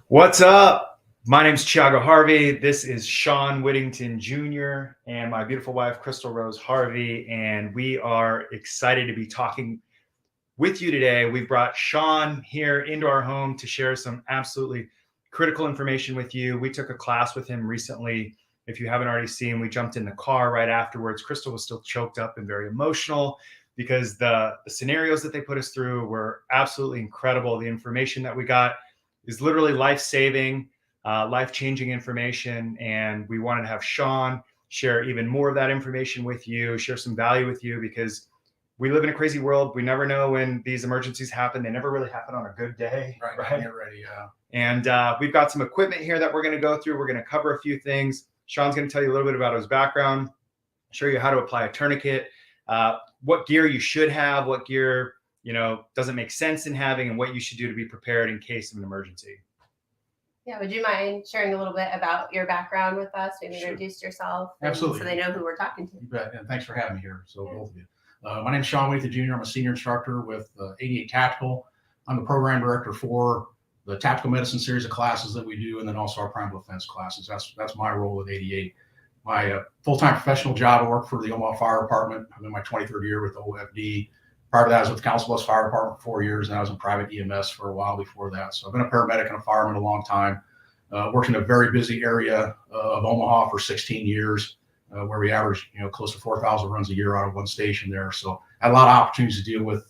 What's up? My name's Thiago Harvey. This is Sean Whittington Jr. and my beautiful wife, Crystal Rose Harvey. And we are excited to be talking with you today. We've brought Sean here into our home to share some absolutely critical information with you. We took a class with him recently. If you haven't already seen, we jumped in the car right afterwards. Crystal was still choked up and very emotional because the scenarios that they put us through were absolutely incredible. The information that we got is literally life-saving, life-changing information. And we wanted to have Sean share even more of that information with you, share some value with you, because we live in a crazy world. We never know when these emergencies happen. They never really happen on a good day. Right. Get ready. And we've got some equipment here that we're going to go through. We're going to cover a few things. Sean's going to tell you a little bit about his background, show you how to apply a tourniquet, what gear you should have, what gear doesn't make sense in having, and what you should do to be prepared in case of an emergency. Yeah, would you mind sharing a little bit about your background with us? Maybe Sure. introduce yourself, Absolutely. so they know who we're talking to. You bet. And thanks for having me here. So both of you. My name is Sean Whittington Jr. I'm a senior instructor with 88 Tactical. I'm the program director for the tactical medicine series of classes that we do, and then also our primal defense classes. That's my role with 88. My full-time professional job, I work for the Omaha Fire Department. I'm in my 23rd year with OFD. Prior to that, I was with the Council Bluffs Fire Department for 4 years, and I was in private EMS for a while before that. So I've been a paramedic and a fireman a long time. Worked in a very busy area of Omaha for 16 years, where we average, close to 4,000 runs a year out of one station there. So I had a lot of opportunities to deal with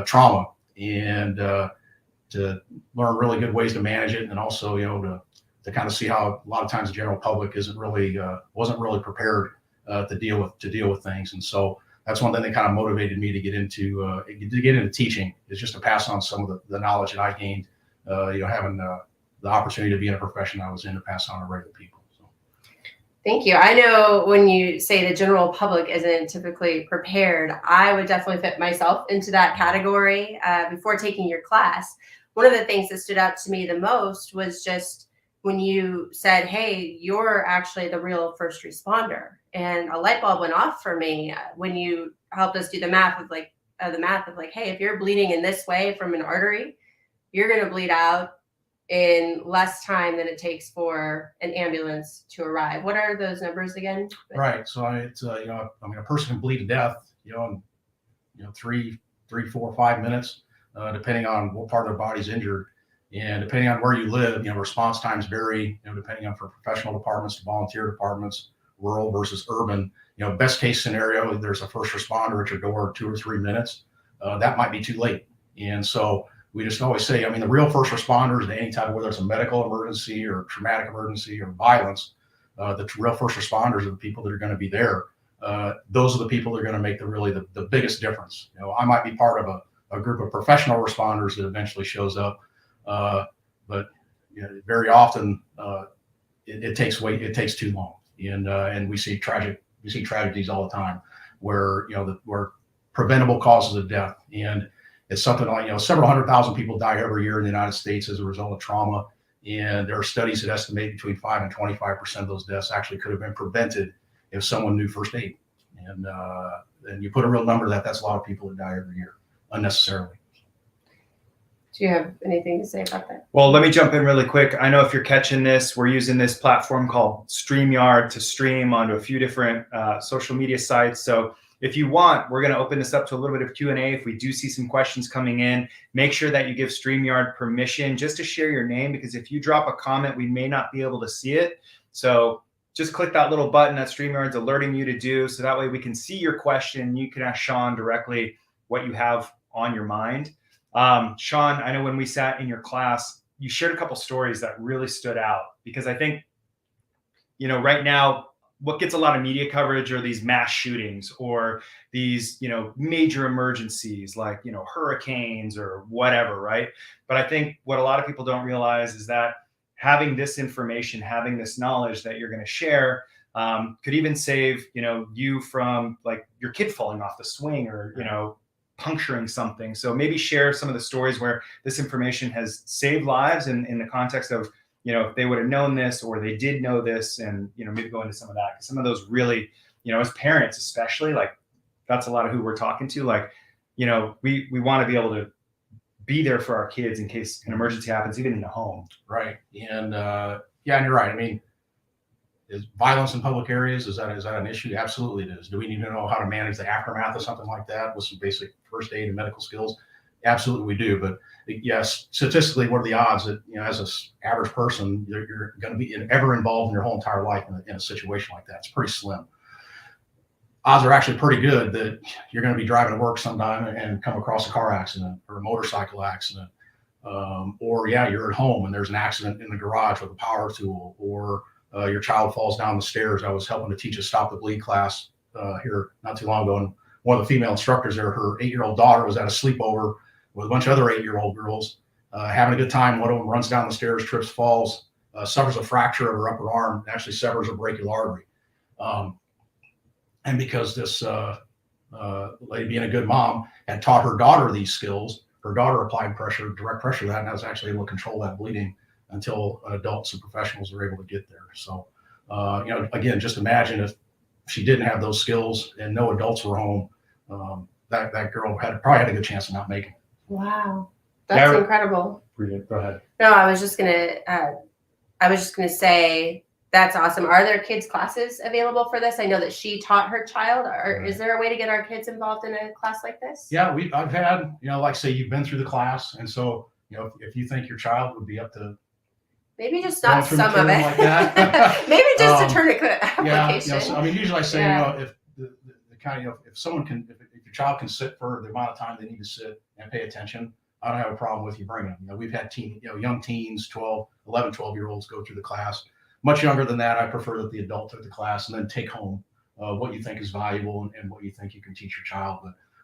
trauma and to learn really good ways to manage it, and also, to kind of see how a lot of times the general public wasn't really prepared to deal with things. And so that's one thing that kind of motivated me to get into teaching, is just to pass on some of the knowledge that I gained, having the opportunity to be in a profession I was in, to pass on to regular people. So. Thank you. I know when you say the general public isn't typically prepared, I would definitely fit myself into that category. Before taking your class, one of the things that stood out to me the most was just when you said, hey, you're actually the real first responder. And a light bulb went off for me when you helped us do the math of hey, if you're bleeding in this way from an artery, you're going to bleed out in less time than it takes for an ambulance to arrive. What are those numbers again? Right. So it's a person can bleed to death, in 3, 4, 5 minutes, depending on what part of their body's injured. And depending on where you live, response times vary, depending on from professional departments to volunteer departments, rural versus urban. Best case scenario, there's a first responder at your door in 2 or 3 minutes. That might be too late. And so we just always say, the real first responders to any type of, whether it's a medical emergency or traumatic emergency or violence, the real first responders are the people that are going to be there. Those are the people that are going to make the biggest difference. I might be part of a group of professional responders that eventually shows up. But very often it takes too long, and we see tragedies all the time where where preventable causes of death, and it's something like several 100,000 people die every year in the United States as a result of trauma, and there are studies that estimate between 5 and 25% of those deaths actually could have been prevented if someone knew first aid, and you put a real number to that, that's a lot of people that die every year unnecessarily. Do you have anything to say about that? Well, let me jump in really quick. I know if you're catching this, we're using this platform called StreamYard to stream onto a few different social media sites. So if you want, we're going to open this up to a little bit of Q&A. If we do see some questions coming in, make sure that you give StreamYard permission just to share your name, because if you drop a comment, we may not be able to see it. So just click that little button that StreamYard's alerting you to do, so that way we can see your question. You can ask Sean directly what you have on your mind. Sean, I know when we sat in your class, you shared a couple stories that really stood out, because I think, right now, what gets a lot of media coverage are these mass shootings or these, major emergencies like, hurricanes or whatever, right? But I think what a lot of people don't realize is that having this information, having this knowledge that you're going to share, could even save, you from like your kid falling off the swing or, puncturing something. So maybe share some of the stories where this information has saved lives in the context of, if they would have known this or they did know this, and, maybe go into some of that. 'Cause some of those really, as parents, especially, like that's a lot of who we're talking to. Like, we want to be able to be there for our kids in case an emergency happens, even in the home. Right. And yeah, and you're right. I mean, is violence in public areas, is that an issue? Absolutely it is. Do we need to know how to manage the aftermath of something like that with some basic first aid and medical skills? Absolutely we do. But yes, statistically, what are the odds that, as an average person, you're going to be ever involved in your whole entire life in a situation like that? It's pretty slim. Odds are actually pretty good that you're going to be driving to work sometime and come across a car accident or a motorcycle accident. Or you're at home and there's an accident in the garage with a power tool, or your child falls down the stairs. I was helping to teach a Stop the Bleed class here not too long ago, and one of the female instructors there, her 8-year-old daughter was at a sleepover with a bunch of other 8-year-old girls having a good time. One of them runs down the stairs, trips, falls, suffers a fracture of her upper arm, and actually severs a brachial artery. And because this lady, being a good mom, had taught her daughter these skills, her daughter applied pressure, direct pressure to that, and I was actually able to control that bleeding until adults and professionals were able to get there. So, again, just imagine if she didn't have those skills and no adults were home, that girl probably had a good chance of not making it. Wow, that's incredible. Go ahead. No, I was just gonna say that's awesome. Are there kids classes available for this? I know that she taught her child. Or is there a way to get our kids involved in a class like this? Yeah, I've had, like say you've been through the class, and so if you think your child would be up to maybe just not some of it, like that. maybe just a tourniquet application. Yeah, so, I mean, usually I say, if the kind of, if someone can, if your child can sit for the amount of time they need to sit and pay attention, I don't have a problem with you bringing them. We've had young teens, 12-year-olds go through the class. Much younger than that, I prefer that the adult took the class and then take home what you think is valuable and what you think you can teach your child.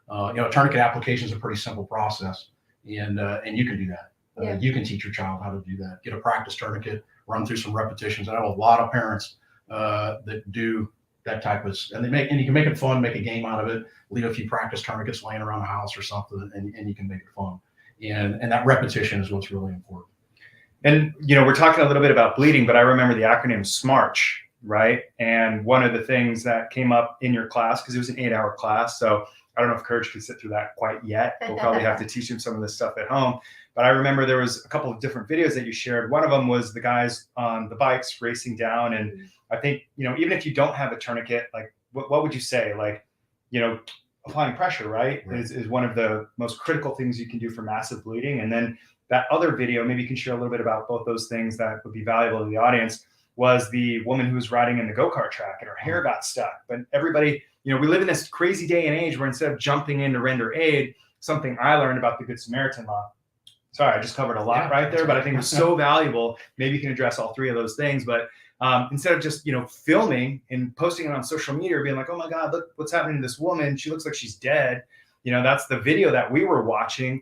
But tourniquet application is a pretty simple process, and you can do that. You can teach your child how to do that. Get a practice tourniquet, run through some repetitions. I know a lot of parents that do that type of, and you can make it fun, make a game out of it. Leave a few practice tourniquets laying around the house or something, and you can make it fun. And that repetition is what's really important. And, we're talking a little bit about bleeding, but I remember the acronym SMARCH, right? And one of the things that came up in your class, because it was an 8-hour class, so I don't know if Courage can sit through that quite yet. We'll probably have to teach him some of this stuff at home. But I remember there was a couple of different videos that you shared. One of them was the guys on the bikes racing down. And I think, even if you don't have a tourniquet, like what would you say? Like, applying pressure, right? Is one of the most critical things you can do for massive bleeding. And then that other video, maybe you can share a little bit about both those things that would be valuable to the audience, was the woman who was riding in the go-kart track and her hair got stuck. But everybody, we live in this crazy day and age where instead of jumping in to render aid, something I learned about the Good Samaritan law. Sorry, I just covered a lot right there, but I think it was so valuable. Maybe you can address all three of those things. But instead of just, filming and posting it on social media or being like, oh my God, look what's happening to this woman. She looks like she's dead. That's the video that we were watching.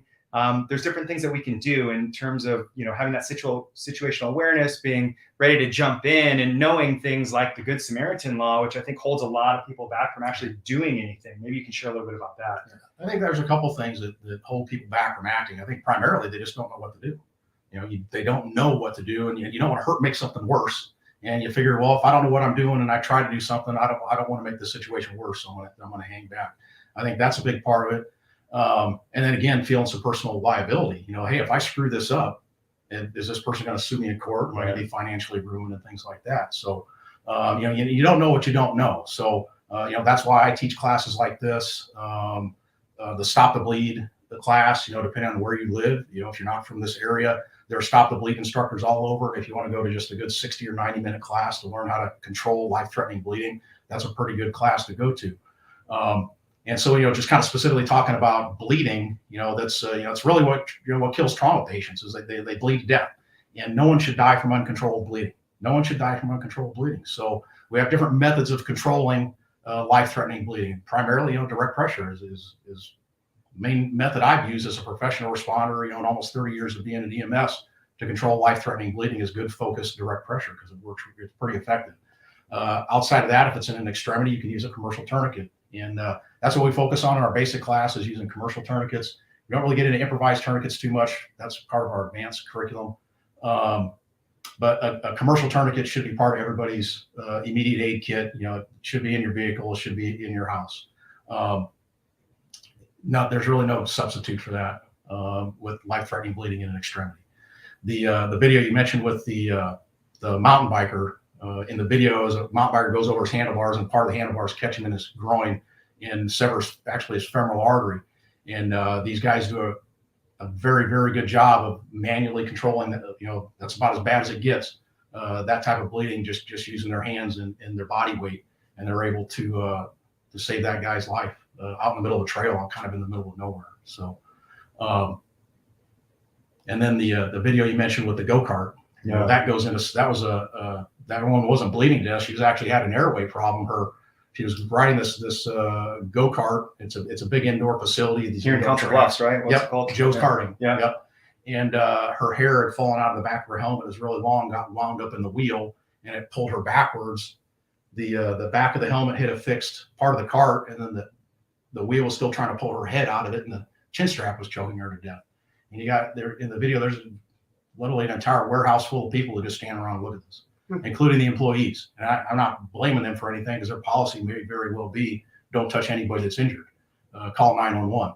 There's different things that we can do in terms of, having that situational awareness, being ready to jump in and knowing things like the Good Samaritan law, which I think holds a lot of people back from actually doing anything. Maybe you can share a little bit about that. I think there's a couple things that hold people back from acting. I think primarily they just don't know what to do. They don't know what to do, and you don't want to make something worse. And you figure, well, if I don't know what I'm doing and I try to do something, I don't want to make the situation worse. So I'm going to hang back. I think that's a big part of it. And then again, feeling some personal liability. Hey, if I screw this up, is this person going to sue me in court? Am I going to be financially ruined and things like that? So, you don't know what you don't know. So, that's why I teach classes like this. The Stop the Bleed, the class, depending on where you live, if you're not from this area, there are Stop the Bleed instructors all over. If you want to go to just a good 60 or 90 minute class to learn how to control life-threatening bleeding, that's a pretty good class to go to. And so, just kind of specifically talking about bleeding, that's, it's really what kills trauma patients is they bleed to death, and no one should die from uncontrolled bleeding. No one should die from uncontrolled bleeding. So we have different methods of controlling life-threatening bleeding. Primarily, direct pressure is the main method I've used as a professional responder, in almost 30 years of being an EMS to control life-threatening bleeding is good focused direct pressure because it works. It's pretty effective. Outside of that, if it's in an extremity, you can use a commercial tourniquet. And that's what we focus on in our basic class is using commercial tourniquets. We don't really get into improvised tourniquets too much. That's part of our advanced curriculum. But a commercial tourniquet should be part of everybody's immediate aid kit. It should be in your vehicle. It should be in your house. No, there's really no substitute for that. with life-threatening bleeding in an extremity. The video you mentioned with the mountain biker, in the video, as a mountain biker goes over his handlebars and part of the handlebars catch him in his groin and severs actually his femoral artery. And these guys do a very, very good job of manually controlling that. That's about as bad as it gets. That type of bleeding, just using their hands and their body weight, and they're able to save that guy's life out in the middle of a trail, kind of in the middle of nowhere. So, and then the video you mentioned with the go-kart, that goes into, that woman wasn't bleeding to death. She was actually had an airway problem. She was riding this go-kart. It's a big indoor facility. Here in Council Bluffs, right? What's it called? Joe's Karting. Yeah. Yep. And her hair had fallen out of the back of her helmet. It was really long, got wound up in the wheel, and it pulled her backwards. The back of the helmet hit a fixed part of the cart, and then the wheel was still trying to pull her head out of it, and the chin strap was choking her to death. And you got there in the video, there's literally an entire warehouse full of people that just stand around and look at this, including the employees. And I'm not blaming them for anything, because their policy may very well be, don't touch anybody that's injured. Call 911.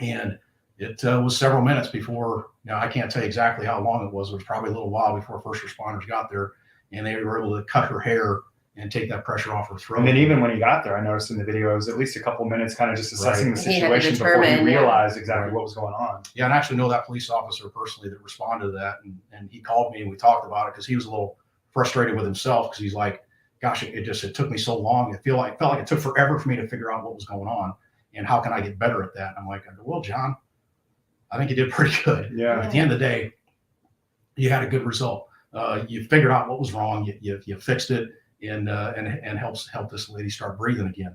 And it was several minutes before, I can't tell you exactly how long it was. It was probably a little while before first responders got there, and they were able to cut her hair and take that pressure off her throat. And then even when he got there, I noticed in the video, it was at least a couple minutes kind of just assessing the He had to situation before he determine, realized exactly what was going on. Yeah, and I actually know that police officer personally that responded to that, and he called me and we talked about it, because he was a little frustrated with himself, because he's like, gosh, it took me so long. It felt like it took forever for me to figure out what was going on, and how can I get better at that? And I'm like, well, John, I think you did pretty good. Yeah. At the end of the day, you had a good result. You figured out what was wrong. You fixed it, and helped this lady start breathing again.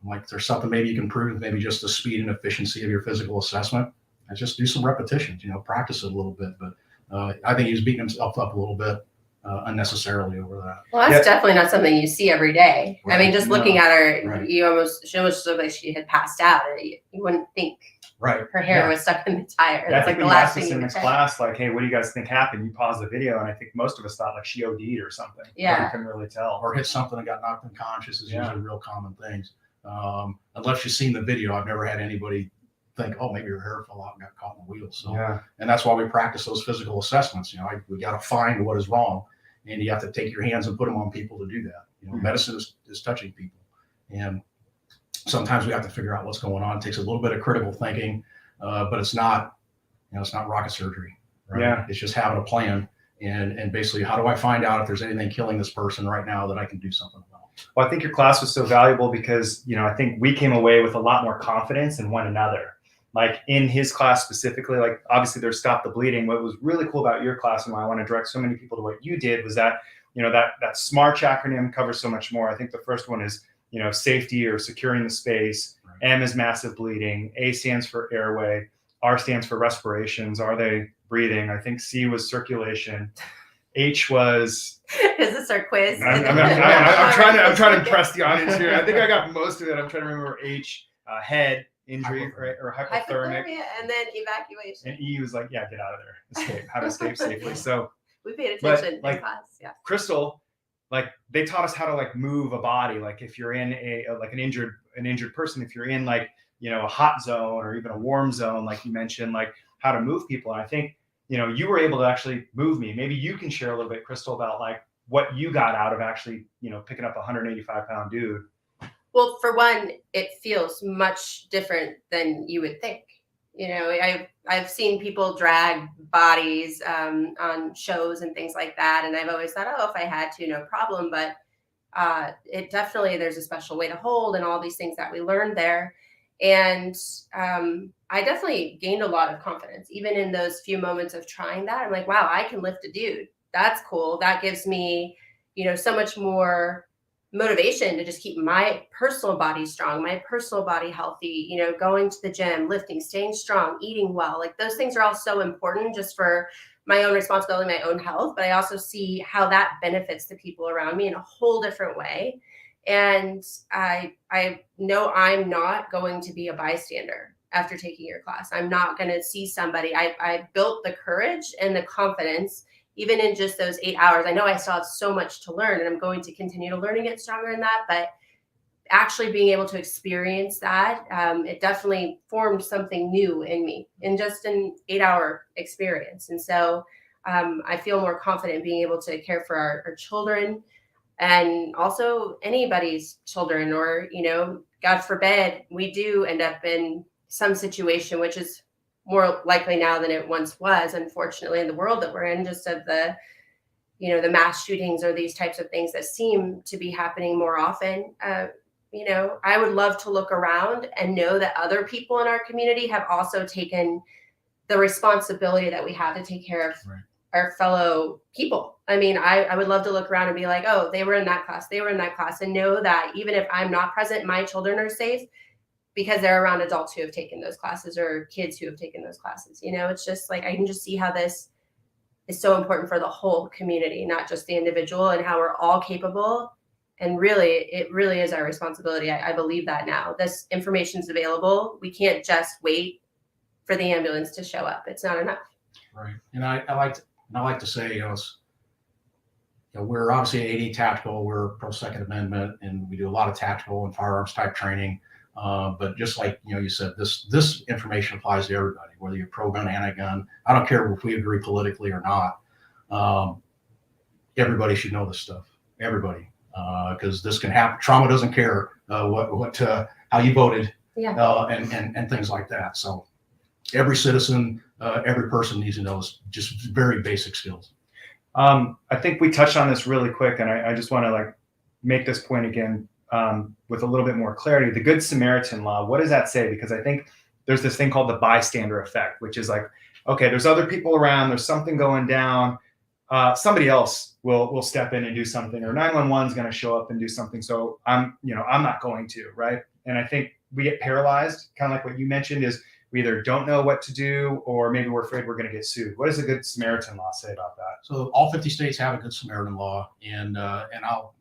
Like, there's something maybe you can improve, maybe just the speed and efficiency of your physical assessment, and just do some repetitions. Practice it a little bit. But I think he was beating himself up a little bit unnecessarily over that. Well, that's definitely not something you see every day. Right. I mean, just looking at her, Right. she almost looked like she had passed out. You wouldn't think Right. her hair was stuck in the tire. Yeah, I That's think like the we last asked thing this you in would this think. class, like, hey, what do you guys think happened? You paused the video, and I think most of us thought like she OD'd or something. Yeah. You couldn't really tell. Or hit something and got knocked unconscious is Yeah. usually real common things. Unless you've seen the video, I've never had anybody think, oh, maybe her hair fell out and got caught in the wheel. So, Yeah. and that's why we practice those physical assessments. We got to find what is wrong, and you have to take your hands and put them on people to do that. Medicine is touching people, and sometimes we have to figure out what's going on. It takes a little bit of critical thinking, but it's not rocket surgery. Right? Yeah. It's just having a plan, and basically, how do I find out if there's anything killing this person right now that I can do something about? Well, I think your class was so valuable because, I think we came away with a lot more confidence in one another. Like in his class specifically, like obviously there's Stop the Bleeding. What was really cool about your class, and why I want to direct so many people to what you did, was that, that SMARCH acronym covers so much more. I think the first one is, safety or securing the space. Right. M is massive bleeding. A stands for airway. R stands for respirations. Are they breathing? I think C was circulation. H was. Is this our quiz? I'm trying to impress the audience here. I think I got most of it. I'm trying to remember H, head, injury, right, or hypothermic. Hypothermia, and then evacuation. And E was like, yeah, get out of there, escape, how to escape safely. So We paid attention in like, class. Yeah. Crystal, like they taught us how to like move a body. Like if you're in an injured person, if you're in like, a hot zone or even a warm zone, like you mentioned, like how to move people. And I think, you were able to actually move me. Maybe you can share a little bit, Crystal, about like what you got out of actually, picking up a 185-pound dude. Well, for one, it feels much different than you would think. I've seen people drag bodies on shows and things like that, and I've always thought, oh, if I had to, no problem. But it definitely, there's a special way to hold and all these things that we learned there. And I definitely gained a lot of confidence, even in those few moments of trying that. I'm like, wow, I can lift a dude. That's cool. That gives me, so much more motivation to just keep my personal body strong, my personal body healthy, going to the gym, lifting, staying strong, eating well. Like those things are all so important just for my own responsibility, my own health. But I also see how that benefits the people around me in a whole different way. And I know I'm not going to be a bystander after taking your class. I'm not going to see somebody. I built the courage and the confidence, even in just those 8 hours. I know I still have so much to learn, and I'm going to continue to learn and get stronger in that. But actually being able to experience that, it definitely formed something new in me in just an 8-hour experience. And so I feel more confident being able to care for our children, and also anybody's children, or, God forbid, we do end up in some situation, which is more likely now than it once was, unfortunately, in the world that we're in, just of the mass shootings or these types of things that seem to be happening more often. I would love to look around and know that other people in our community have also taken the responsibility that we have to take care of our fellow people. I mean, I would love to look around and be like, oh, they were in that class, and know that even if I'm not present, my children are safe because they're around adults who have taken those classes, or kids who have taken those classes. It's just like, I can just see how this is so important for the whole community, not just the individual, and how we're all capable. And really, it really is our responsibility. I believe that now. This information is available. We can't just wait for the ambulance to show up. It's not enough. Right. And I like to say, we're obviously at AD Tactical. We're pro Second Amendment, and we do a lot of tactical and firearms type training. But just like you said, this information applies to everybody, whether you're pro gun, anti-gun. I don't care if we agree politically or not. Everybody should know this stuff. Everybody, because this can happen. Trauma doesn't care how you voted, and things like that. So every citizen, every person needs to know just very basic skills. I think we touched on this really quick, and I just want to make this point again with a little bit more clarity. The Good Samaritan law, what does that say? Because I think there's this thing called the bystander effect, which is like, okay, there's other people around, there's something going down, somebody else will step in and do something, or 911 is going to show up and do something. So I'm not going to, right? And I think we get paralyzed, kind of like what you mentioned, is we either don't know what to do, or maybe we're afraid we're going to get sued. What does the Good Samaritan law say about that? So all 50 states have a Good Samaritan law, and I'll,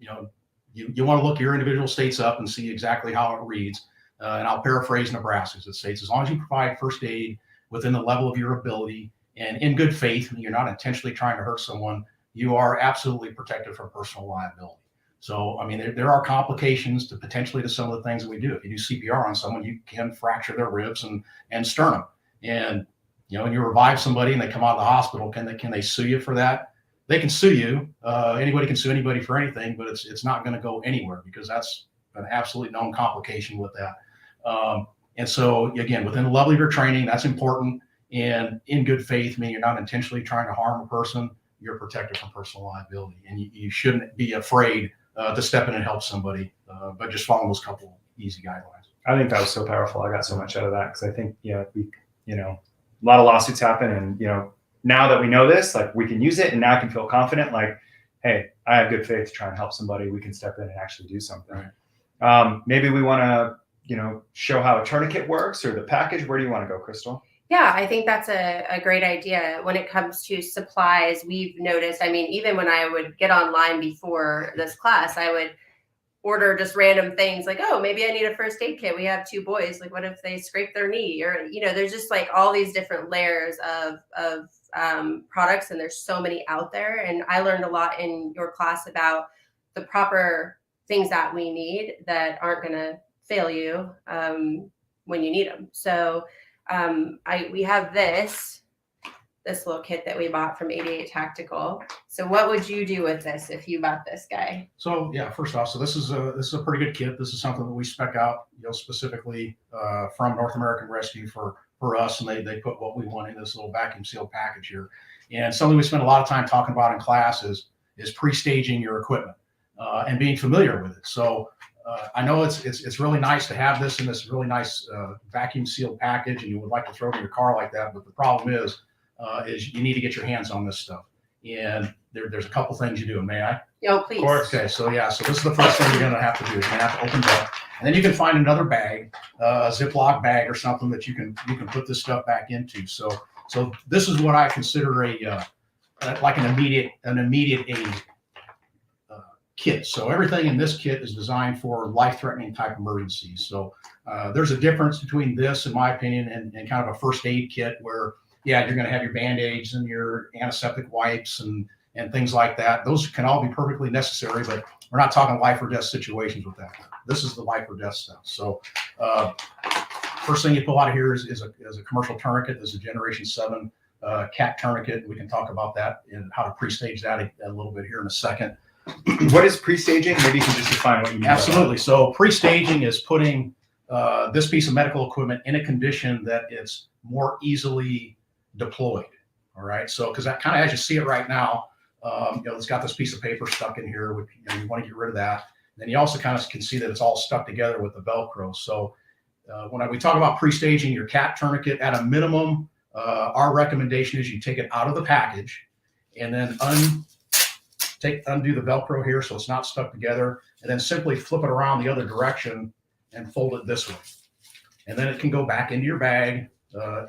you want to look your individual states up and see exactly how it reads. And I'll paraphrase Nebraska's. It states, as long as you provide first aid within the level of your ability and in good faith, and you're not intentionally trying to hurt someone, you are absolutely protected from personal liability. So, I mean, there are complications to some of the things that we do. If you do CPR on someone, you can fracture their ribs and sternum. And, when you revive somebody and they come out of the hospital, can they sue you for that? They can sue you. Anybody can sue anybody for anything, but it's not going to go anywhere, because that's an absolutely known complication with that. And so, again, within the level of your training, that's important. And in good faith, meaning you're not intentionally trying to harm a person, you're protected from personal liability. And you shouldn't be afraid to step in and help somebody, but just follow those couple easy guidelines. I think that was so powerful. I got so much out of that, because I think, a lot of lawsuits happen, and, now that we know this, we can use it, and now I can feel confident, hey, I have good faith to try and help somebody. We can step in and actually do something. Right. Maybe we want to, show how a tourniquet works, or the package. Where do you want to go, Crystal? Yeah, I think that's a great idea. When it comes to supplies, we've noticed, even when I would get online before this class, I would order just random things like, oh, maybe I need a first aid kit. We have 2 boys. What if they scrape their knee? Or, there's just all these different layers of products, and there's so many out there. And I learned a lot in your class about the proper things that we need that aren't going to fail you when you need them. So we have this little kit that we bought from 88 Tactical. So what would you do with this if you bought this guy? So yeah, first off, so this is a pretty good kit. This is something that we spec out, specifically from North American Rescue for us, and they put what we want in this little vacuum sealed package here. And something we spend a lot of time talking about in class is pre-staging your equipment and being familiar with it. So I know it's really nice to have this in this really nice vacuum sealed package, and you would like to throw it in your car like that. But the problem is you need to get your hands on this stuff. And there's a couple things you do. May I? Oh, please. Of course. Okay. So yeah. So this is the first thing you're going to have to do. You're going to have to open it up, and then you can find another bag, a Ziploc bag or something that you can put this stuff back into. So this is what I consider an immediate aid kit. So everything in this kit is designed for life-threatening type emergencies. So there's a difference between this, in my opinion, and kind of a first aid kit where, yeah, you're going to have your Band-Aids and your antiseptic wipes and and things like that. Those can all be perfectly necessary, but we're not talking life or death situations with that. This is the life or death stuff. So first thing you pull out of here is a commercial tourniquet. This is a Generation 7 cat tourniquet. We can talk about that and how to pre-stage that a little bit here in a second. What is pre-staging? Maybe you can just define what you mean. Absolutely. So pre-staging is putting this piece of medical equipment in a condition that it's more easily deployed. All right. So, because that kind of, as you see it right now, it's got this piece of paper stuck in here. Which, you want to get rid of that. Then you also kind of can see that it's all stuck together with the Velcro. So when we talk about pre-staging your cat tourniquet, at a minimum, our recommendation is you take it out of the package and then undo the Velcro here so it's not stuck together, and then simply flip it around the other direction and fold it this way. And then it can go back into your bag,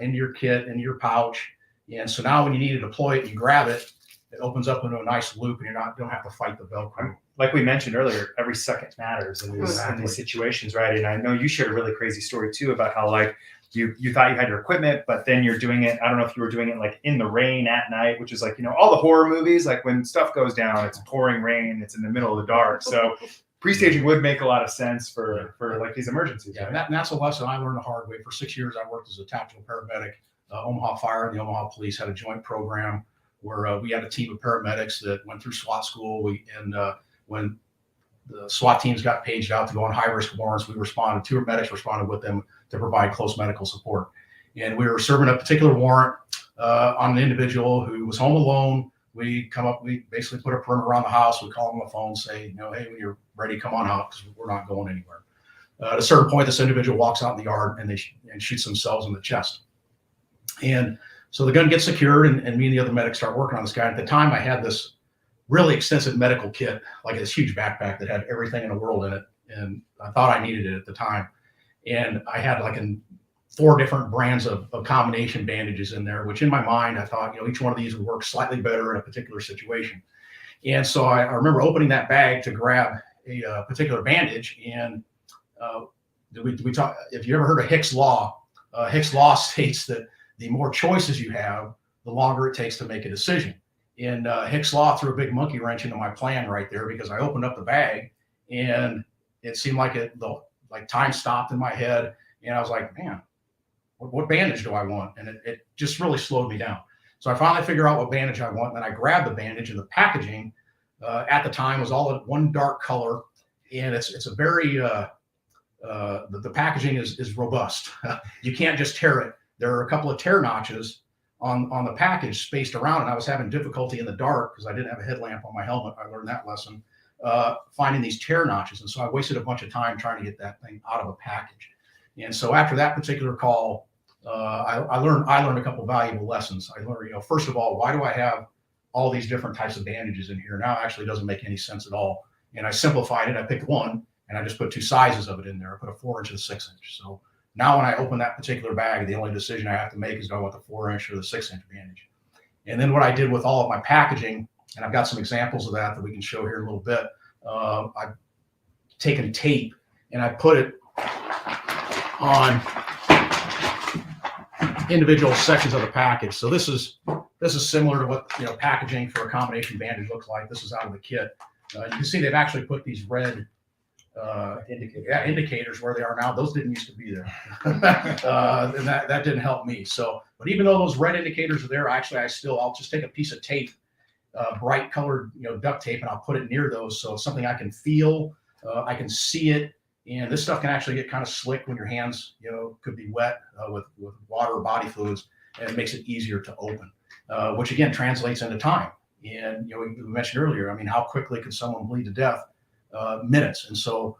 into your kit, into your pouch. And so now when you need to deploy it, you grab it, it opens up into a nice loop and you don't have to fight the Velcro. Like we mentioned earlier, every second matters in these situations, right? And I know you shared a really crazy story too about how like you thought you had your equipment, but then you're doing it. I don't know if you were doing it like in the rain at night, which is like, all the horror movies, like when stuff goes down, it's pouring rain, it's in the middle of the dark. So pre-staging would make a lot of sense for like these emergencies. Yeah, right? and that's a lesson I learned the hard way. For 6 years, I worked as a tactical paramedic. Omaha Fire and the Omaha Police had a joint program where we had a team of paramedics that went through SWAT school. When the SWAT teams got paged out to go on high-risk warrants, two medics responded with them to provide close medical support. And we were serving a particular warrant on an individual who was home alone. We basically put a perimeter around the house. We call them on the phone, say, hey, when you're ready, come on out because we're not going anywhere. At a certain point, this individual walks out in the yard and shoots themselves in the chest. And so the gun gets secured, and me and the other medics start working on this guy. At the time, I had this really extensive medical kit, like this huge backpack that had everything in the world in it. And I thought I needed it at the time. And I had like 4 different brands of combination bandages in there, which in my mind, I thought, each one of these would work slightly better in a particular situation. And so I remember opening that bag to grab a particular bandage. And we talk, if you ever heard of Hick's Law, Hick's Law states that the more choices you have, the longer it takes to make a decision. And Hick's Law threw a big monkey wrench into my plan right there, because I opened up the bag and it seemed like time stopped in my head. And I was like, man, what bandage do I want? And it just really slowed me down. So I finally figured out what bandage I want. And then I grabbed the bandage, and the packaging at the time was all in one dark color. And it's a very, the packaging is robust. You can't just tear it. There are a couple of tear notches on the package spaced around, and I was having difficulty in the dark because I didn't have a headlamp on my helmet. I learned that lesson, finding these tear notches. And so I wasted a bunch of time trying to get that thing out of a package. And so after that particular call, I learned a couple valuable lessons. I learned, first of all, why do I have all these different types of bandages in here? Now it actually doesn't make any sense at all. And I simplified it. I picked one, and I just put 2 sizes of it in there. I put a 4-inch and a 6-inch. So now when I open that particular bag, the only decision I have to make is, do I want the 4-inch or the 6-inch bandage? And then what I did with all of my packaging, and I've got some examples of that we can show here in a little bit. I've taken tape and I put it on individual sections of the package. So this is similar to what packaging for a combination bandage looks like. This is out of the kit. You can see they've actually put these red indicators where they are now. Those didn't used to be there. And that didn't help me. So, but even though those red indicators are there, actually I'll just take a piece of tape, bright colored duct tape, and I'll put it near those, so it's something I can feel, I can see it. And this stuff can actually get kind of slick when your hands could be wet with water or body fluids, and it makes it easier to open, which again translates into time. And we mentioned earlier, I mean, how quickly can someone bleed to death? Minutes. And so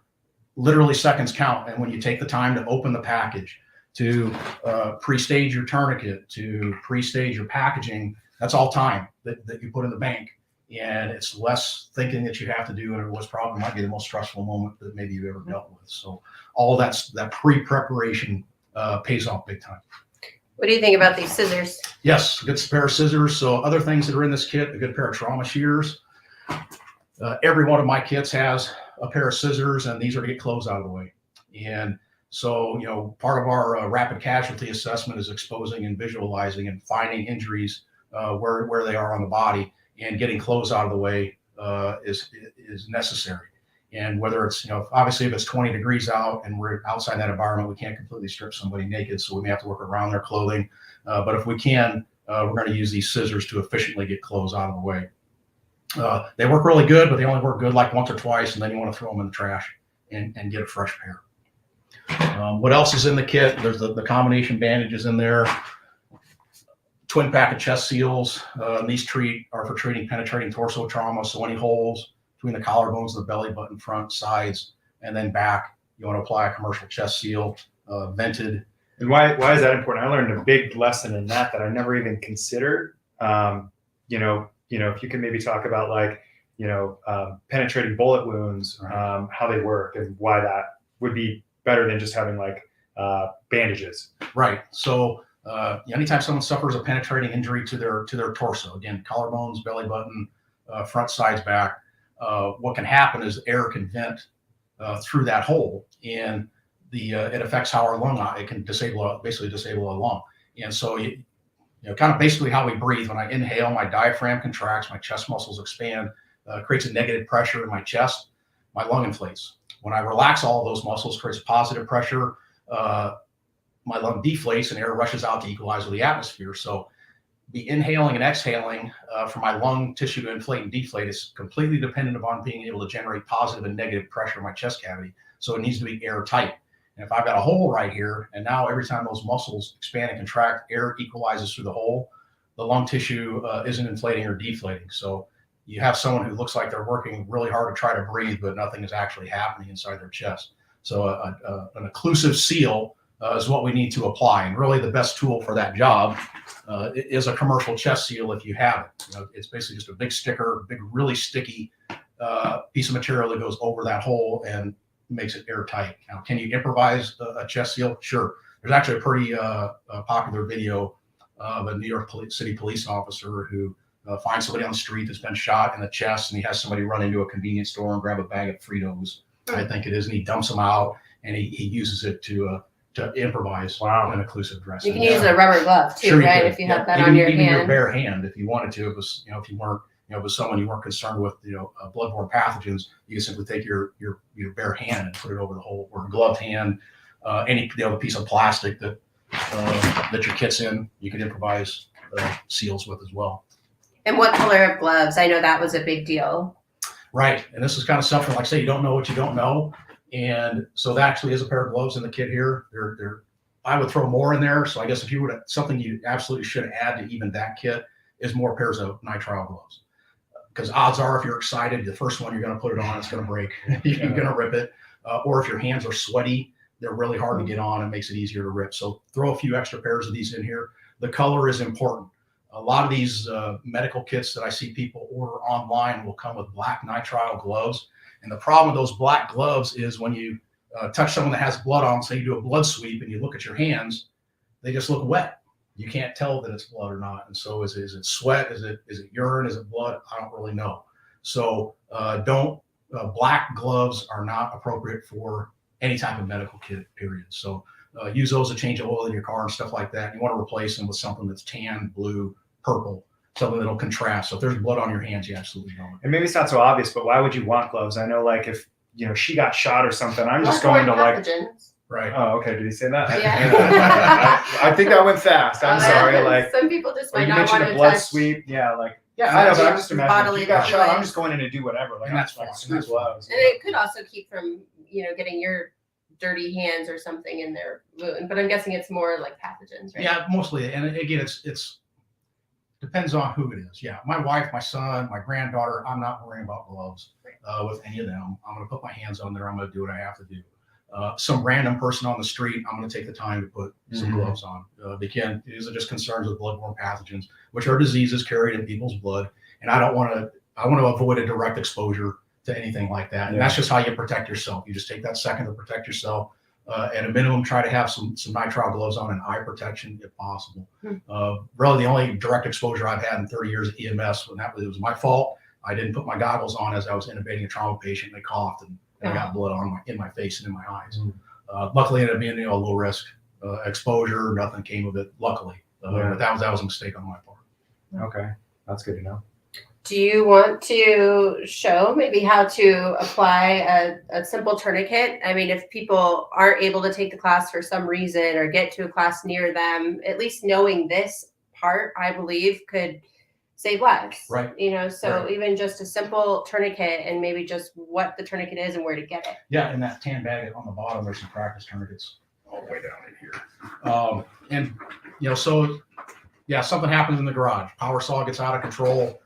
literally seconds count. And when you take the time to open the package, to pre-stage your tourniquet, to pre-stage your packaging, that's all time that you put in the bank. And it's less thinking that you have to do, and it was probably might be the most stressful moment that maybe you've ever dealt with. So all that pre-preparation pays off big time. What do you think about these scissors? Yes, a good pair of scissors. So other things that are in this kit, a good pair of trauma shears. Every one of my kits has a pair of scissors, and these are to get clothes out of the way. And so, part of our rapid casualty assessment is exposing and visualizing and finding injuries where they are on the body. and getting clothes out of the way is necessary. And whether it's, obviously if it's 20 degrees out and we're outside that environment, we can't completely strip somebody naked. So we may have to work around their clothing. But if we can, we're going to use these scissors to efficiently get clothes out of the way. They work really good, but they only work good like once or twice, and then you want to throw them in the trash and get a fresh pair. What else is in the kit? There's the combination bandages in there. Twin pack of chest seals. These are for treating penetrating torso trauma. So any holes between the collarbones, the belly button, front, sides, and then back, you want to apply a commercial chest seal, vented. And why is that important? I learned a big lesson in that I never even considered. If you can maybe talk about penetrating bullet wounds, Right. How they work and why that would be better than just having bandages. Right. So anytime someone suffers a penetrating injury to their torso, again, collarbones, belly button, front, sides, back, what can happen is air can vent through that hole, and it affects how our lung. It can basically disable a lung. And so kind of basically how we breathe. When I inhale, my diaphragm contracts, my chest muscles expand, creates a negative pressure in my chest, my lung inflates. When I relax all of those muscles, creates positive pressure, my lung deflates and air rushes out to equalize with the atmosphere. So the inhaling and exhaling for my lung tissue to inflate and deflate is completely dependent upon being able to generate positive and negative pressure in my chest cavity. So it needs to be airtight. And if I've got a hole right here, and now every time those muscles expand and contract, air equalizes through the hole, the lung tissue isn't inflating or deflating. So you have someone who looks like they're working really hard to try to breathe, but nothing is actually happening inside their chest. So an occlusive seal is what we need to apply. And really the best tool for that job is a commercial chest seal if you have it. It's basically just a big sticker, big, really sticky piece of material that goes over that hole and makes it airtight. Now, can you improvise a chest seal? Sure. There's actually a pretty popular video of a New York City police officer who finds somebody on the street that's been shot in the chest, and he has somebody run into a convenience store and grab a bag of Fritos, I think it is, and he dumps them out, and he uses it to improvise an occlusive dressing. You can use a rubber glove too, Sure right? could. If you have that even, on your even hand. your bare hand, if you wanted to, if it was, if you weren't, with someone you weren't concerned with, bloodborne pathogens, you can simply take your bare hand and put it over the hole, or a gloved hand, any piece of plastic that your kit's in, you can improvise seals with as well. And what color of gloves? I know that was a big deal. Right, and this is kind of something, like I say, you don't know what you don't know, and so that actually is a pair of gloves in the kit here. I would throw more in there. So I guess if you were something you absolutely should add to even that kit is more pairs of nitrile gloves. Because odds are, if you're excited, the first one you're going to put it on, it's going to break. You're going to rip it. Or if your hands are sweaty, they're really hard to get on. It makes it easier to rip. So throw a few extra pairs of these in here. The color is important. A lot of these medical kits that I see people order online will come with black nitrile gloves. And the problem with those black gloves is when you touch someone that has blood on, say you do a blood sweep and you look at your hands, they just look wet. You can't tell that it's blood or not. And so is it sweat? Is it urine? Is it blood? I don't really know. So black gloves are not appropriate for any type of medical kit, period. So use those to change oil in your car and stuff like that. You want to replace them with something that's tan, blue, purple, something that'll contrast. So if there's blood on your hands, you absolutely don't. And maybe it's not so obvious, but why would you want gloves? I know, if she got shot or something, I'm just going to pathogens. Right. Oh, okay. Did he say that? Yeah. I think that went fast. I'm sorry. Some people just or might you not mentioned want a to blood touch. sweep. Yeah, Yeah, I know, but I'm just imagining if bodily you got shot, I'm fluids. just going in to do whatever. And that's fine. Screw gloves. And it could also keep from, getting your dirty hands or something in their wound. But I'm guessing it's more like pathogens, right? Yeah, mostly. And again, it's depends on who it is. Yeah, my wife, my son, my granddaughter, I'm not worrying about gloves with any of them. I'm going to put my hands on there. I'm going to do what I have to do. Some random person on the street, I'm going to take the time to put some gloves on. Again, these are just concerns with bloodborne pathogens, which are diseases carried in people's blood. And I want to avoid a direct exposure to anything like that. And that's just how you protect yourself. You just take that second to protect yourself. At a minimum, try to have some nitrile gloves on and eye protection if possible. Really, the only direct exposure I've had in 30 years of EMS, it was my fault. I didn't put my goggles on as I was intubating a trauma patient. They coughed and I got blood in my face and in my eyes. Luckily, it ended up being a low risk exposure. Nothing came of it, luckily. But that was a mistake on my part. Okay, that's good to know. Do you want to show maybe how to apply a simple tourniquet? I mean, if people aren't able to take the class for some reason or get to a class near them, at least knowing this part, I believe, could save lives. Right. You know, so Right. even just a simple tourniquet and maybe just what the tourniquet is and where to get it. Yeah, in that tan bag on the bottom, there's some practice tourniquets all the way down in here. And, you know, so, yeah, something happens in the garage. Power saw gets out of control.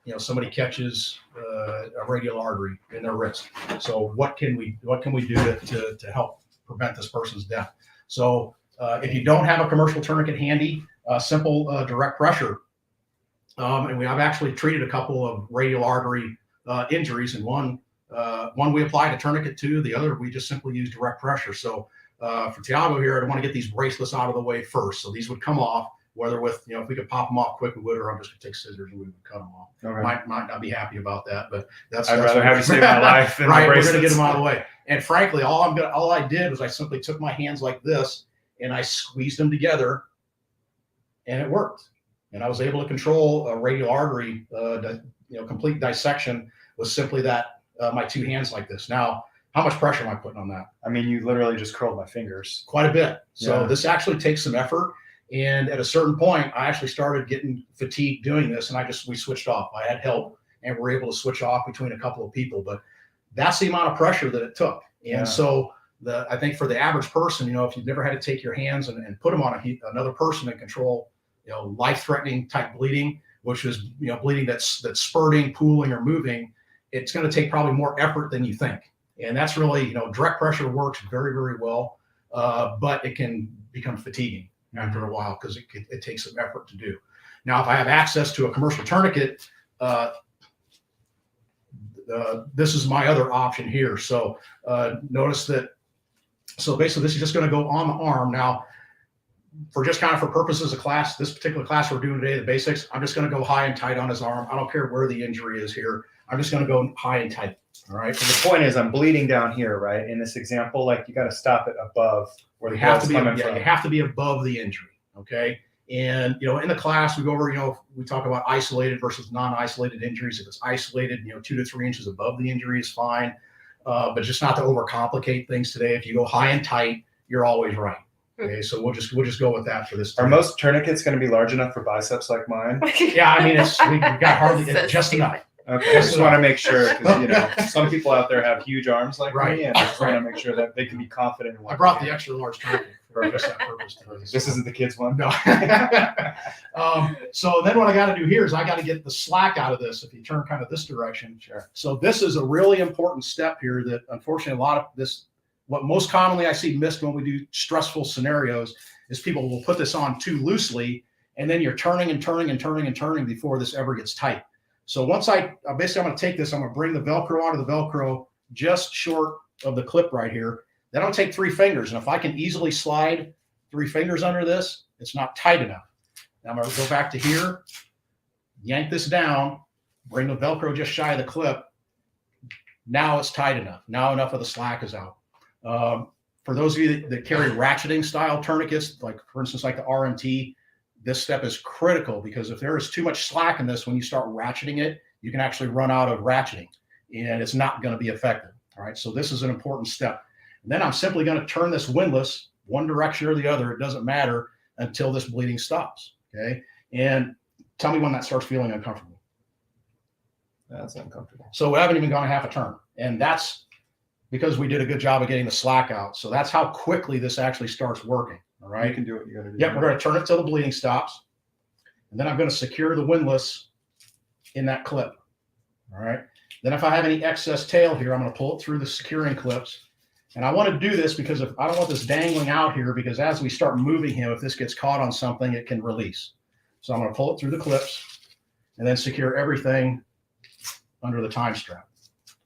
You know, somebody catches a radial artery in their wrist. So what can we do to help prevent this person's death? So if you don't have a commercial tourniquet handy, simple direct pressure. And I've actually treated a couple of radial artery injuries, and one we applied a tourniquet to, the other we just simply used direct pressure. So for Tiago here, I want to get these bracelets out of the way first. So these would come off, whether with, you know, if we could pop them off quick, we would, or I'm just gonna take scissors and we would cut them off. Okay. Might not be happy about that, but that's I'd rather have you save my life than right. the We're gonna get bracelets. them out of the way. And frankly, all I did was I simply took my hands like this and I squeezed them together, and it worked. And I was able to control a radial artery, complete dissection with simply that my two hands like this. Now, how much pressure am I putting on that? I mean, you literally just curled my fingers. Quite a bit. So Yeah. this actually takes some effort. And at a certain point, I actually started getting fatigued doing this, and we switched off. I had help, and we're able to switch off between a couple of people. But that's the amount of pressure that it took. And Yeah. so I think for the average person, you know, if you've never had to take your hands and put them on another person and control, you know, life-threatening type bleeding, which is, you know, bleeding that's spurting, pooling, or moving, it's going to take probably more effort than you think. And that's really, you know, direct pressure works very, very well, but it can become fatiguing after a while because it takes some effort to do. Now, if I have access to a commercial tourniquet, this is my other option here. So notice that, so basically this is just going to go on the arm. Now, for purposes of class, this particular class we're doing today, the basics, I'm just going to go high and tight on his arm. I don't care where the injury is here. I'm just going to go high and tight. All right. So the point is, I'm bleeding down here, right? In this example, like you got to stop it above where the You have blood's to be, coming yeah, from. you have to be above the injury. Okay. And, you know, in the class, we go over, you know, we talk about isolated versus non-isolated injuries. If it's isolated, you know, 2 to 3 inches above the injury is fine. But just not to overcomplicate things today. If you go high and tight, you're always right. Okay. So we'll just go with that for this. Are most tourniquets going to be large enough for biceps like mine? Yeah. I mean, we've got hardly So just stupid. enough. Okay, I just want to make sure because you know some people out there have huge arms like Right. me, and I just want to make sure that they can be confident. In what I brought they the do. extra large tourniquet for just that purpose today. This isn't the kids one. No. So then what I got to do here is I got to get the slack out of this. If you turn kind of this direction. Sure. So this is a really important step here that unfortunately what most commonly I see missed when we do stressful scenarios is people will put this on too loosely, and then you're turning and turning and turning and turning before this ever gets tight. So once I'm going to take this, I'm going to bring the Velcro onto the Velcro just short of the clip right here. Then I'll take 3 fingers. And if I can easily slide 3 fingers under this, it's not tight enough. Now I'm going to go back to here, yank this down, bring the Velcro just shy of the clip. Now it's tight enough. Now enough of the slack is out. For those of you that carry ratcheting style tourniquets, like for instance, like the RMT, this step is critical because if there is too much slack in this, when you start ratcheting it, you can actually run out of ratcheting and it's not going to be effective. All right. So this is an important step. And then I'm simply going to turn this windlass one direction or the other. It doesn't matter until this bleeding stops. Okay. And tell me when that starts feeling uncomfortable. That's uncomfortable. So we haven't even gone a half a turn. And that's because we did a good job of getting the slack out. So that's how quickly this actually starts working. All right. You can do what you got to do. Yep, we're going to turn it till the bleeding stops. And then I'm going to secure the windlass in that clip. All right. Then if I have any excess tail here, I'm going to pull it through the securing clips. And I want to do this because if I don't want this dangling out here, because as we start moving him, if this gets caught on something, it can release. So I'm going to pull it through the clips and then secure everything under the time strap.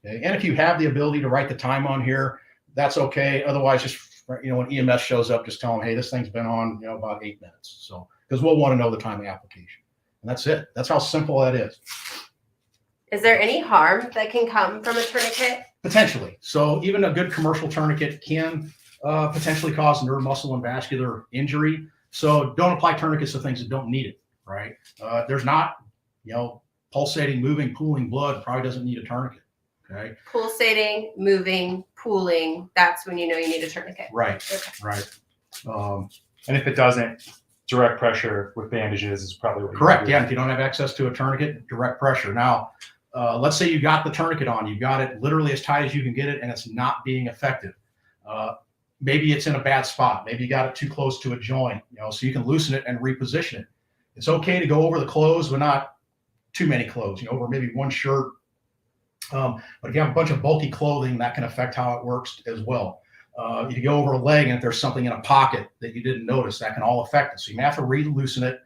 Okay. And if you have the ability to write the time on here, that's okay. Otherwise, just, you know, when EMS shows up, just tell them, hey, this thing's been on, you know, about 8 minutes. So, because we'll want to know the time of application. And that's it. That's how simple that is. Is there any harm that can come from a tourniquet? Potentially. So even a good commercial tourniquet can potentially cause nerve, muscle, and vascular injury. So don't apply tourniquets to things that don't need it, right? There's not, you know, pulsating, moving, pooling blood probably doesn't need a tourniquet. Okay. Pulsating, moving, pooling. That's when you know you need a tourniquet. Right. Okay. Right. And if it doesn't, direct pressure with bandages is probably what you Correct. do. Yeah. If you don't have access to a tourniquet, direct pressure. Now, let's say you got the tourniquet on, you got it literally as tight as you can get it, and it's not being effective. Maybe it's in a bad spot. Maybe you got it too close to a joint, so you can loosen it and reposition it. It's okay to go over the clothes, but not too many clothes, over maybe one shirt. But if you have a bunch of bulky clothing, that can affect how it works as well. If you go over a leg and if there's something in a pocket that you didn't notice, that can all affect it. So you may have to re-loosen it,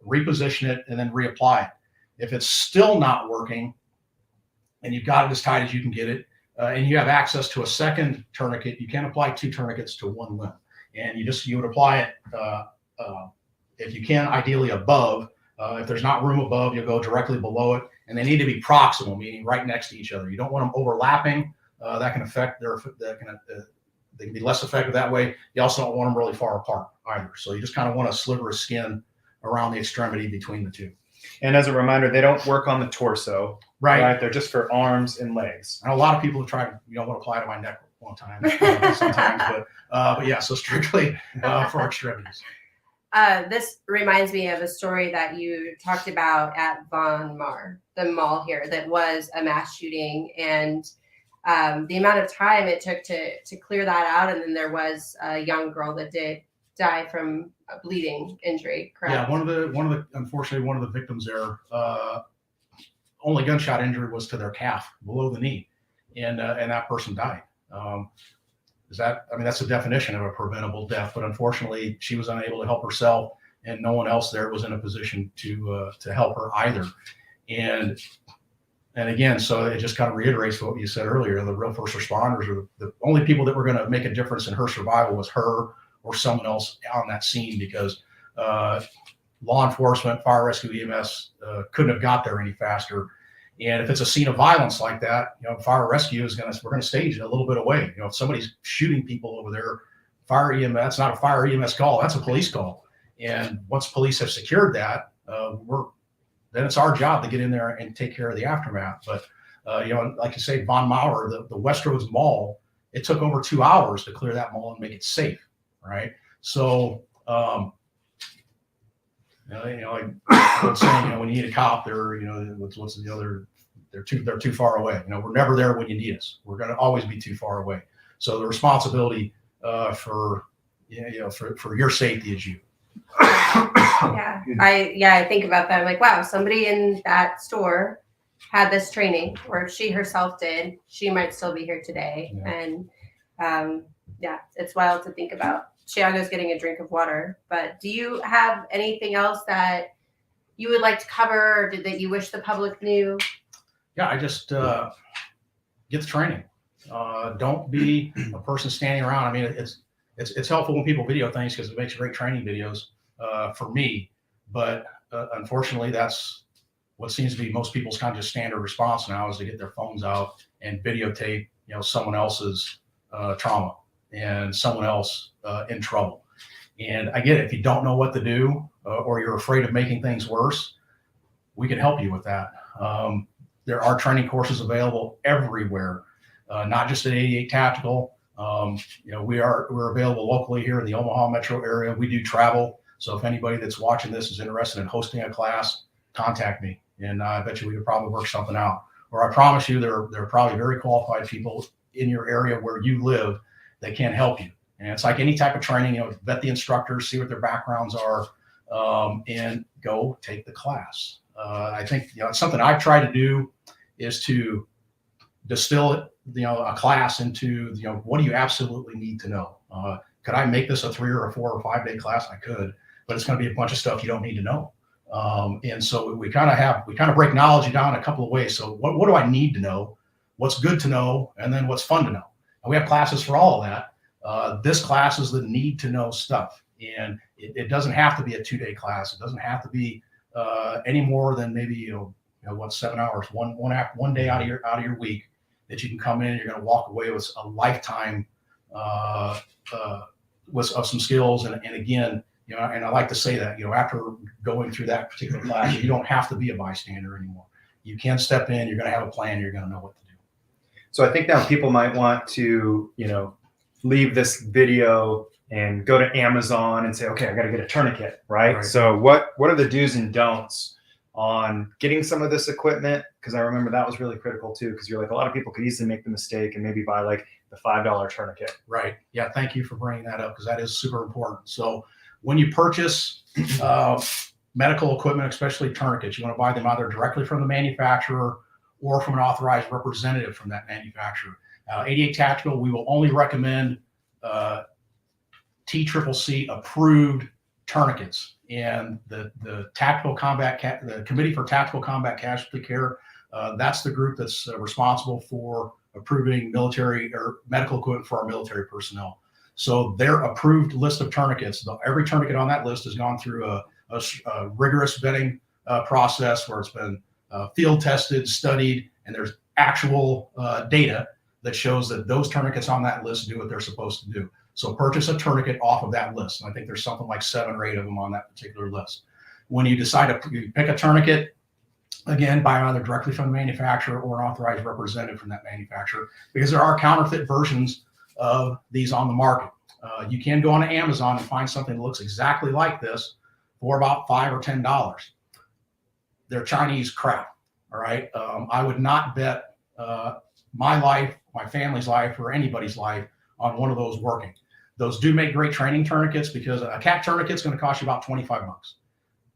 reposition it, and then reapply it. If it's still not working and you've got it as tight as you can get it, and you have access to a second tourniquet, you can apply 2 tourniquets to 1 limb. And you would apply it, if you can, ideally above. If there's not room above, you'll go directly below it. And they need to be proximal, meaning right next to each other. You don't want them overlapping. That can affect they can be less effective that way. You also don't want them really far apart either. So you just kind of want a sliver of skin around the extremity between the 2. And as a reminder, they don't work on the torso. Right. They're just for arms and legs. And a lot of people have tried, want to apply to my neck one time sometimes, but yeah, so strictly for extremities. This reminds me of a story that you talked about at Von Mar, the mall here, that was a mass shooting, and the amount of time it took to clear that out. And then there was a young girl that did die from a bleeding injury, correct? Yeah, unfortunately, one of the victims there, only gunshot injury was to their calf below the knee, and that person died. That's the definition of a preventable death, but unfortunately she was unable to help herself, and no one else there was in a position to help her either. And again, so it just kind of reiterates what you said earlier. The real first responders are the only people that were going to make a difference in her survival was her or someone else on that scene, because law enforcement, fire rescue, EMS couldn't have got there any faster. And if it's a scene of violence like that, fire rescue we're going to stage it a little bit away. If somebody's shooting people over there, fire EMS, that's not a fire EMS call, that's a police call. And once police have secured that, then it's our job to get in there and take care of the aftermath. But, like you say, Von Mauer, the Westroads Mall, it took over 2 hours to clear that mall and make it safe, right? So, like I was saying, when you need a cop, they're too far away. We're never there when you need us. We're going to always be too far away. So the responsibility for your safety is you. Yeah, I think about that. I'm like, wow, somebody in that store had this training, or if she herself did, she might still be here today. Yeah. And it's wild to think about. Thiago's getting a drink of water, but do you have anything else that you would like to cover, or that you wish the public knew? Yeah, I just get the training. Don't be a person standing around. I mean, it's helpful when people video things because it makes great training videos for me. But unfortunately, that's what seems to be most people's kind of just standard response now, is to get their phones out and videotape, someone else's trauma and someone else in trouble. And I get it. If you don't know what to do or you're afraid of making things worse, we can help you with that. There are training courses available everywhere, not just at 88 Tactical. We're available locally here in the Omaha metro area. We do travel. So if anybody that's watching this is interested in hosting a class, contact me, and I bet you we could probably work something out. Or I promise you, there are probably very qualified people in your area where you live that can help you. And it's like any type of training, vet the instructors, see what their backgrounds are, and go take the class. I think it's something I've tried to do, is to distill it, a class into, what do you absolutely need to know? Could I make this a 3 or a 4 or 5 day class? I could, but it's going to be a bunch of stuff you don't need to know. And so we kind of break knowledge down in a couple of ways. So what do I need to know? What's good to know? And then what's fun to know? And we have classes for all of that. This class is the need to know stuff. And it doesn't have to be a 2 day class. It doesn't have to be any more than maybe, 7 hours, one day out of your week that you can come in and you're going to walk away with a lifetime with some skills. And again, and I like to say that, after going through that particular class, you don't have to be a bystander anymore. you can step in. You're going to have a plan. You're going to know what to do. So I think now people might want to, leave this video and go to Amazon and say, okay, I got to get a tourniquet, right? Right. So what are the do's and don'ts on getting some of this equipment? Because I remember that was really critical too, because you're like, a lot of people could easily make the mistake and maybe buy like the $5 tourniquet. Right. Yeah. Thank you for bringing that up, because that is super important. So when you purchase medical equipment, especially tourniquets, you want to buy them either directly from the manufacturer or from an authorized representative from that manufacturer. 88 Tactical, we will only recommend TCCC approved tourniquets, and the the Committee for Tactical Combat Casualty Care, that's the group that's responsible for approving military or medical equipment for our military personnel. So their approved list of tourniquets, every tourniquet on that list has gone through a rigorous vetting process where it's been field tested, studied, and there's actual data that shows that those tourniquets on that list do what they're supposed to do. So purchase a tourniquet off of that list. And I think there's something like 7 or 8 of them on that particular list. When you decide to pick a tourniquet, again, buy either directly from the manufacturer or an authorized representative from that manufacturer, because there are counterfeit versions of these on the market. You can go on Amazon and find something that looks exactly like this for about $5 or $10. They're Chinese crap. All right. I would not bet my life, my family's life, or anybody's life on one of those working. Those do make great training tourniquets, because a CAT tourniquet is going to cost you about $25.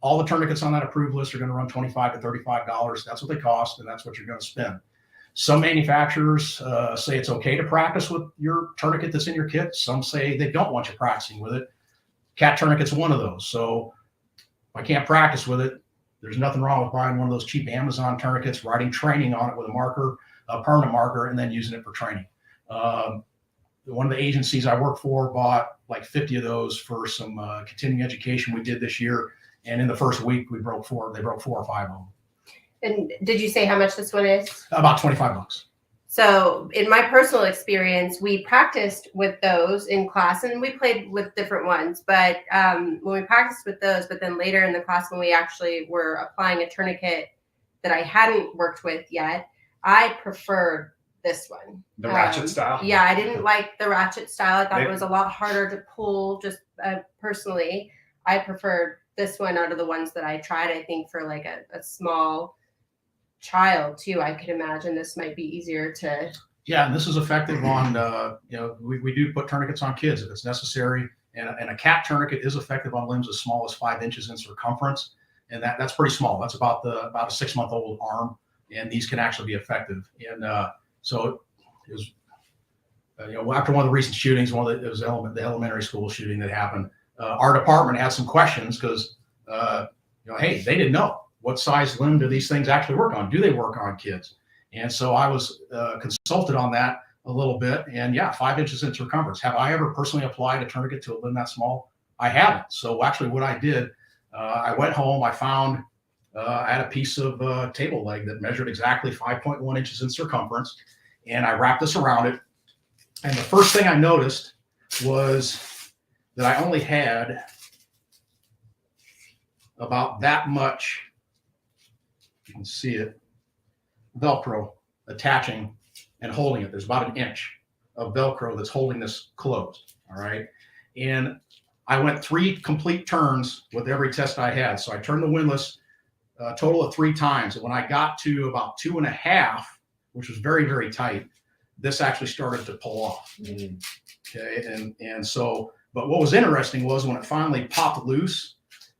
All the tourniquets on that approved list are going to run $25 to $35. That's what they cost, and that's what you're going to spend. Some manufacturers say it's okay to practice with your tourniquet that's in your kit. Some say they don't want you practicing with it. CAT tourniquet's one of those. So if I can't practice with it, there's nothing wrong with buying one of those cheap Amazon tourniquets, writing training on it with a marker, a permanent marker, and then using it for training. One of the agencies I work for bought like 50 of those for some continuing education we did this year. And in the first week, they broke 4 or 5 of them. And did you say how much this one is? About $25. So in my personal experience, we practiced with those in class, and we played with different ones. But when we practiced with those, but then later in the class, when we actually were applying a tourniquet that I hadn't worked with yet, I preferred this one. The ratchet style? Yeah, I didn't like the ratchet style. I thought it was a lot harder to pull. Just personally, I preferred this one out of the ones that I tried. I think for like a small child too, I could imagine this might be easier to. Yeah, and this is effective on, we do put tourniquets on kids if it's necessary. And a CAT tourniquet is effective on limbs as small as 5 inches in circumference. And that's pretty small. That's about a 6-month-old arm. And these can actually be effective. And so it was, after one of the recent shootings, it was the elementary school shooting that happened. Our department had some questions because, hey, they didn't know what size limb do these things actually work on? Do they work on kids? And so I was consulted on that a little bit. And yeah, 5 inches in circumference. Have I ever personally applied a tourniquet to a limb that small? I haven't. So actually, what I did, I went home. I found I had a piece of table leg that measured exactly 5.1 inches in circumference, and I wrapped this around it. And the first thing I noticed was that I only had about that much, you can see it, Velcro attaching and holding it. There's about an inch of Velcro that's holding this closed, all right? And I went 3 complete turns with every test I had. So I turned the windlass a total of 3 times. And when I got to about 2.5, which was very, very tight, this actually started to pull off. Okay, and so, but what was interesting was when it finally popped loose,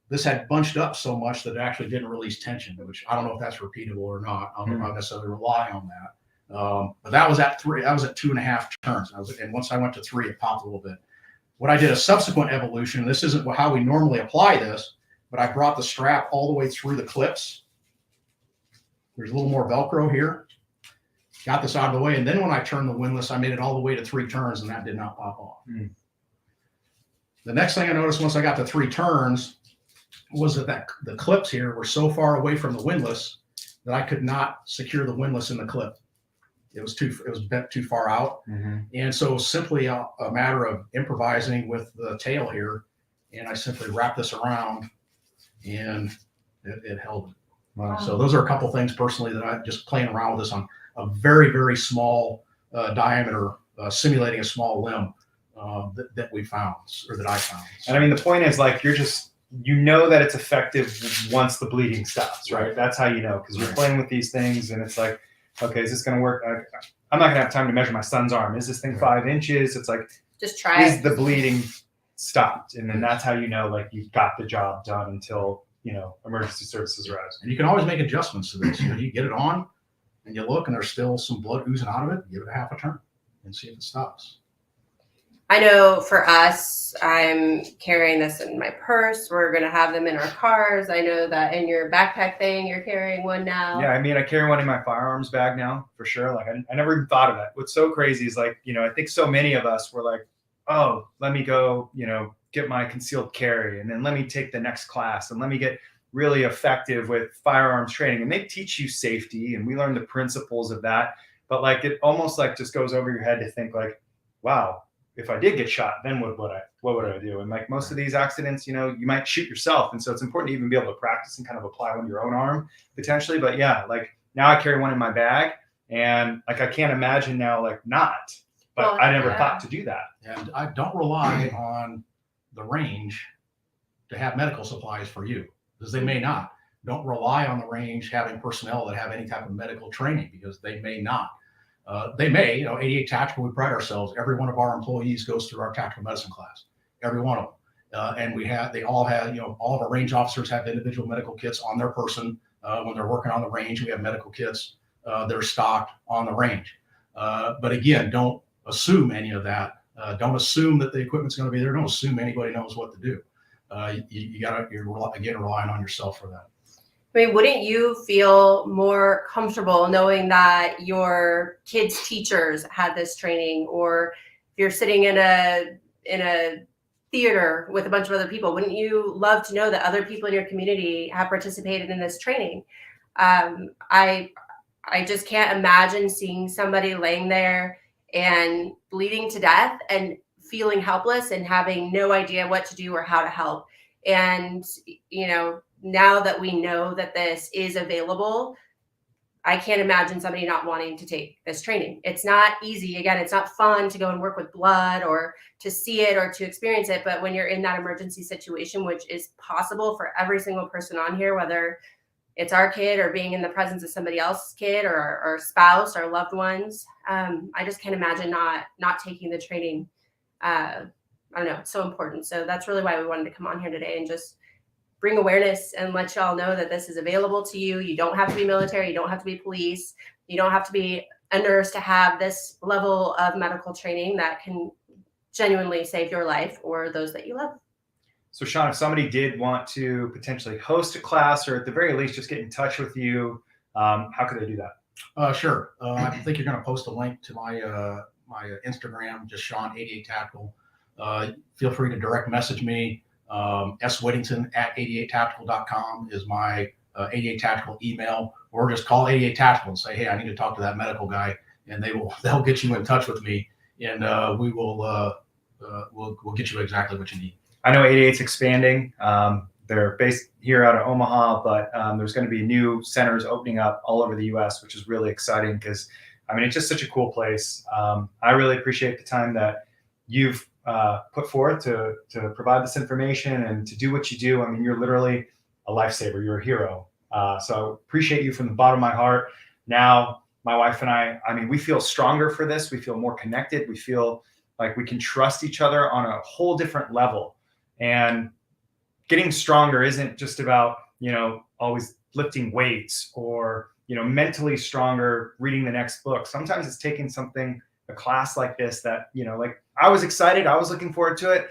this had bunched up so much that it actually didn't release tension, which I don't know if that's repeatable or not. I don't know if I necessarily rely on that. But that was at 3. That was at 2.5 turns. And once I went to 3, it popped a little bit. What I did a subsequent evolution. This isn't how we normally apply this, but I brought the strap all the way through the clips. There's a little more Velcro here. Got this out of the way, and then when I turned the windlass, I made it all the way to 3 turns, and that did not pop off. The next thing I noticed once I got to 3 turns was that the clips here were so far away from the windlass that I could not secure the windlass in the clip. It was bent too far out. And so simply a matter of improvising with the tail here, and I simply wrapped this around, and it held it. So those are a couple things personally that I'm just playing around with this on a very, very small diameter, simulating a small limb that we found, or that I found. And I mean, the point is, like, you know that it's effective once the bleeding stops, right? That's how you know, because you're playing with these things and it's like, okay, is this going to work? I'm not going to have time to measure my son's arm. Is this thing 5 inches? It's like, Just try is it. the bleeding stopped? And then that's how you know, like, you've got the job done until, emergency services arrives. And you can always make adjustments to this. You get it on and you look and there's still some blood oozing out of it, give it a half a turn and see if it stops. I know for us, I'm carrying this in my purse. We're going to have them in our cars. I know that in your backpack thing, you're carrying one now. Yeah, I mean, I carry one in my firearms bag now, for sure. Like, I never even thought of that. What's so crazy is, like, I think so many of us were like, oh, let me go, get my concealed carry, and then let me take the next class, and let me get really effective with firearms training. And they teach you safety, and we learn the principles of that. But, like, it almost, like, just goes over your head to think, like, wow, if I did get shot, then what would I do? And, like, most of these accidents, you might shoot yourself. And so it's important to even be able to practice and kind of apply one to your own arm potentially. But yeah, like, now I carry one in my bag, and, like, I can't imagine now, like, not, but Well, I never yeah. thought to do that. And I don't rely on the range to have medical supplies for you, because they may not. Don't rely on the range having personnel that have any type of medical training, because they may not. They may, 88 Tactical, we pride ourselves. Every one of our employees goes through our tactical medicine class, every one of them. And they all have, all of our range officers have individual medical kits on their person. When they're working on the range, we have medical kits that are stocked on the range. But again, don't assume any of that. Don't assume that the equipment's going to be there. Don't assume anybody knows what to do. You're again relying on yourself for that. I mean, wouldn't you feel more comfortable knowing that your kids' teachers had this training, or if you're sitting in a theater with a bunch of other people, wouldn't you love to know that other people in your community have participated in this training? I just can't imagine seeing somebody laying there and bleeding to death and feeling helpless and having no idea what to do or how to help. And, now that we know that this is available, I can't imagine somebody not wanting to take this training. It's not easy. Again, it's not fun to go and work with blood or to see it or to experience it. But when you're in that emergency situation, which is possible for every single person on here, whether it's our kid or being in the presence of somebody else's kid or our spouse or loved ones, I just can't imagine not taking the training. I don't know. It's so important. So that's really why we wanted to come on here today and just bring awareness and let y'all know that this is available to you. You don't have to be military. You don't have to be police. You don't have to be a nurse to have this level of medical training that can genuinely save your life or those that you love. So, Sean, if somebody did want to potentially host a class, or at the very least just get in touch with you, how could they do that? Sure. I think you're going to post a link to my my Instagram, just Sean88 Tactical. Feel free to direct message me. swhittington@88tactical.com is my 88 Tactical email, or just call 88 Tactical and say, hey, I need to talk to that medical guy, and they'll get you in touch with me, and we'll get you exactly what you need. I know 88's expanding. They're based here out of Omaha, but there's going to be new centers opening up all over the U.S., which is really exciting because, I mean, it's just such a cool place. I really appreciate the time that you've put forth to provide this information and to do what you do. I mean, you're literally a lifesaver. You're a hero. So appreciate you from the bottom of my heart. Now, my wife and I mean, we feel stronger for this. We feel more connected. We feel like we can trust each other on a whole different level. And getting stronger isn't just about, always lifting weights or, mentally stronger, reading the next book. Sometimes it's taking a class like this that, like I was excited. I was looking forward to it.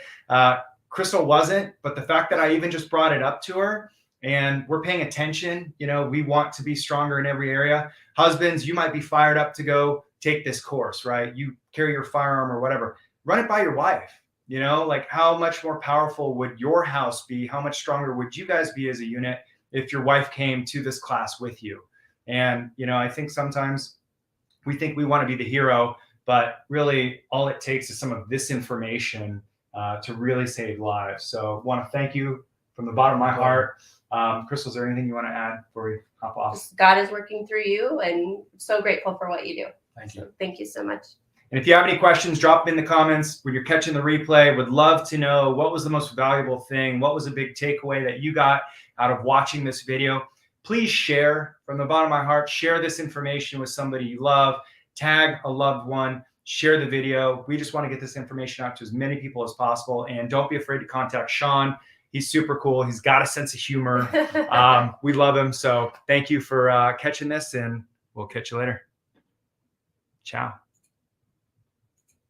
Crystal wasn't, but the fact that I even just brought it up to her and we're paying attention, we want to be stronger in every area. Husbands, you might be fired up to go take this course, right? You carry your firearm or whatever, run it by your wife. Like how much more powerful would your house be? How much stronger would you guys be as a unit if your wife came to this class with you? And, I think sometimes we think we want to be the hero, but really all it takes is some of this information to really save lives. So I want to thank you from the bottom of my heart. Crystal, is there anything you want to add before we hop off? Just God is working through you, and so grateful for what you do. Thank you. So thank you so much. And if you have any questions, drop them in the comments when you're catching the replay. Would love to know what was the most valuable thing, what was a big takeaway that you got out of watching this video. Please share from the bottom of my heart. Share this information with somebody you love. Tag a loved one. Share the video. We just want to get this information out to as many people as possible. And don't be afraid to contact Sean. He's super cool. He's got a sense of humor. We love him. So thank you for catching this, and we'll catch you later. Ciao.